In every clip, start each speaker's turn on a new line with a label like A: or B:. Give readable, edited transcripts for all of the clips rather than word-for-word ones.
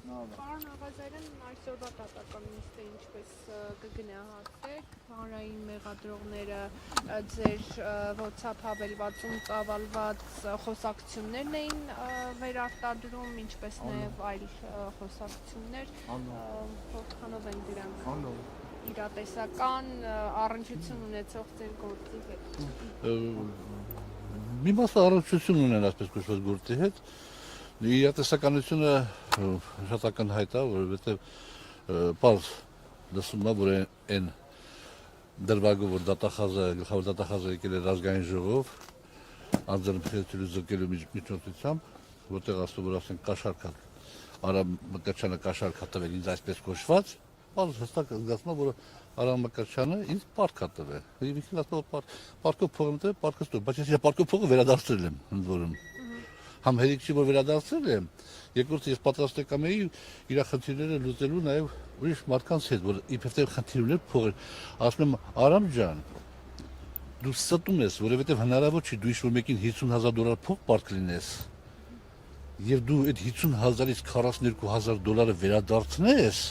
A: Պարոն Աղազարյան, այսօրվա դատական նիստը ինչպես կգնահատեք, հանրային մեղադրողները ձեր WhatsApp հավելվածում ծավալված խոսակցություններն էին վերարտադրում, ինչպես նաև այլ խոսակցություններ, որքանով են դրանք իրատեսական առնչություն ունեցող ձեր գործի հետ։
B: Մի մասը առնչություն ունեն այսպես կոչված գործի հետ, իրատեսականությունը շատ ակնհայտ է, որովհետև պարզ լսում է, որ այն դրվագը, որ գլխավոր դատախազը եկել էր ազգային ժողով, անձեռնմխելիությունից զրկելու միջնորդությամբ, որտեղ ասում որ ասեն կաշառք Արամ Մկրտչյանը կաշառք է տվել ինձ այսպես կոչված, պարզ հստակ զգացում է, որ Արամ Մկրտչյանը ինձ պարտք է տվել։ Եվ ինքն ասում է պարտքով փող եմ տվել, պարտքով ստոր, բայց ես պարտքով փողը վերադարձրել եմ ընդ որում։ Համ հերիք չի, որ վերադարձրել եմ, երկրորդը ես պատրաստ եկամ էի իր խնդիրները լուծելու նաև ուրիշ մարդկանց հետ, որ իբրև խնդիր ուներ փողեր։ Ասում եմ Արամ ջան, դու ստում ես, որովհետև հնարավոր չի դու ինչ-որ մեկին $50,000 փող պարտք լինես, եւ դու այդ $50,000-ից $42,000 վերադարձնես,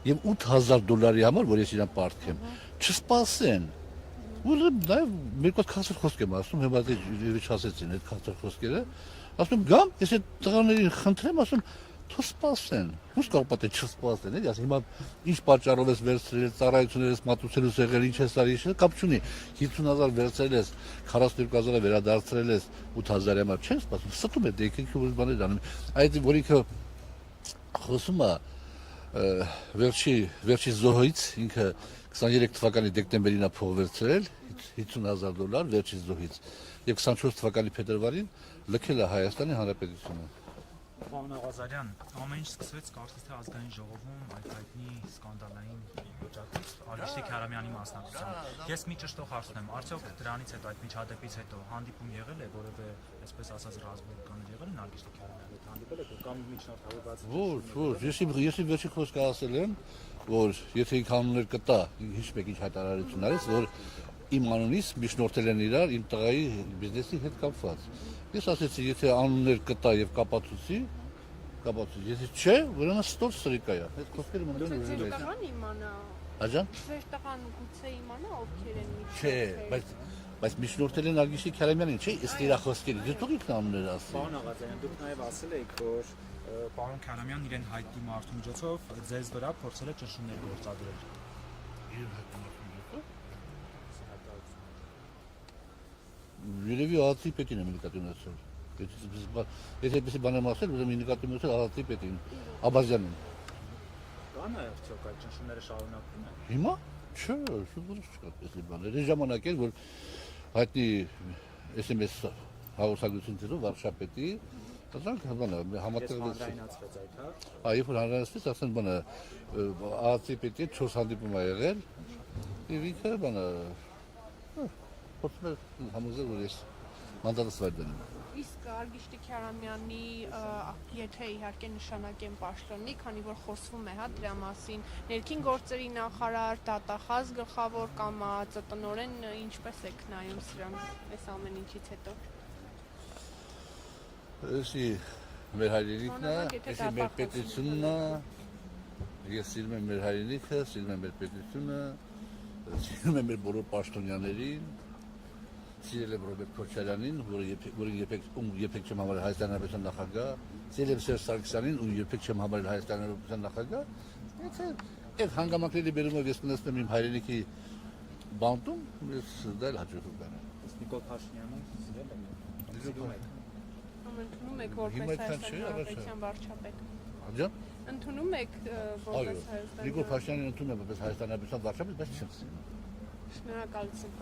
B: եւ $8,000 համար, որ ես իրան պարտք եմ, չսպասեն։ Որ նաև մեր կողմ քասր խոսք եմ ասում, հիմա դե չասեցին այդ քասր խոսքերը, ասում եմ գամ, ես այդ տղաներին խնդրեմ, ասում թող սպասեն, ո՞ւս կարող պատե չսպասեն, էլի, ասում հիմա ինչ պատճառով ես վերցրել, ծառայություններ ես մատուցելու եղել, ինչ ես արի, ինչ կապ չունի, 50,000 վերցրել ես, 42,000 վերադարձրել ես, 8,000 համար չեն սպասում, ստում է դե ինքը որ բաներ անում, այդ որ ինքը խոսում է վերջի զոհից ինքը 23 թվականի դեկտեմբերին է փող վերցրել $50,000 վերջի զոհից եւ 24 թվականի փետրվարին լքել է Հայաստանի Հանրապետությունը։
C: Պարոն Աղազարյան, ամեն ինչ սկսվեց կարծես թե ազգային ժողովում այդ հայտնի սկանդալային վիճակից Արիշտի Քարամյանի մասնակցությամբ։ Ես մի ճշտող հարց ունեմ, արդյոք դրանից հետո այդ միջադեպից հետո հանդիպում եղել է որևէ, այսպես ասած, ռազմական եղել են Արիշտի Քարամյանի հետ հանդիպել եք կամ միջնորդավորված։
B: Ոչ, ես վերջի խոսքը ասել եմ, որ եթե ինքը անուններ կտա, հիշում եք ինչ հայտարարություն արեց, որ իմ անունից միջնորդել են իրար իմ տղայի բիզնեսի հետ կապված։ Ես ասեցի, եթե անուններ կտա եւ կապացուցի, եթե չէ, ուրեմն ստոր սրիկա է։ Այդ խոսքերը մնում են ուժել։
A: Ձեր տղան իմանա։
B: Աջան։
A: Ձեր տղան գուցե իմանա ովքեր են
B: Չէ, բայց միջնորդել են Արգիշի Քարամյանին, չէ, ըստ իր խոսքերի։ Դու դուք անուններ ասել։
C: Պարոն Աղազարյան, դուք նաև ասել եք, որ պարոն Քարամյանն իրեն հայտնի մարդու միջոցով ձեզ վրա փորձել է ճնշումներ գործադրել։
B: Երևի ԱԱԾ-ի պետին եմ նկատի ունեցել։ Եթե այդպեսի բան եմ ասել, ուրեմն նկատի ունեցել ԱԱԾ-ի պետին, Աբազյանին։
C: Կան արդյոք այդ ճնշումները շարունակվում են։
B: Հիմա? Չէ, շուտ չկա այդպեսի բաներ։ Այն ժամանակ էր, որ հայտնի SMS հաղորդագրություններով վարշապետի, ասենք բանը համատեղվեց։
C: Հանրայնացվեց այդ, հա։
B: Երբ որ հանրայնացվեց, ասեն բանը ԱԱԾ-ի պետի 4 հանդիպում ա եղել, եւ ինքը բանը փորձում է համոզել, որ ես մանդատս վայր դնեմ։
A: Իսկ Արգիշտի Քարամյանի, եթե իհարկե նշանակեն պաշտոնի, քանի որ խոսվում է, հա, դրա մասին, ներքին գործերի նախարար, դատախազ գլխավոր կամ ԱԱԾ-տնօրեն ինչպես եք նայում սրան, այս ամեն ինչից հետո։
B: Էսի մեր հայրենիքն է, էսի մեր պետությունն է, ես սիրում եմ մեր հայրենիքը, սիրում եմ մեր պետությունը, սիրում եմ մեր բոլոր պաշտոնյաներին, սիրել եմ Ռոբերտ Քոչարյանին, որին երբեք չեմ համարել Հայաստանի Հանրապետության նախագահ, սիրել եմ Սերժ Սարգսյանին, ում երբեք չեմ համարել Հայաստանի Հանրապետության նախագահ, եթե այդ հանգամանքների բերումով ես կնստեմ իմ հայրենիքի բանտում, ես դա էլ հաջողում կանեմ։
C: Նիկոլ Փաշինյանը սիրել եք։
A: Ընդունում եք որպես Հայաստանի Հանրապետության վարչապետ։
B: Աջան։
A: Ընդունում եք որպես Հայաստանի։
B: Նիկոլ Փաշինյանին ընդունում եմ որպես Հայաստանի Հանրապետության վարչապետ, բայց չեմ սիրում։
A: Շնորհակալություն։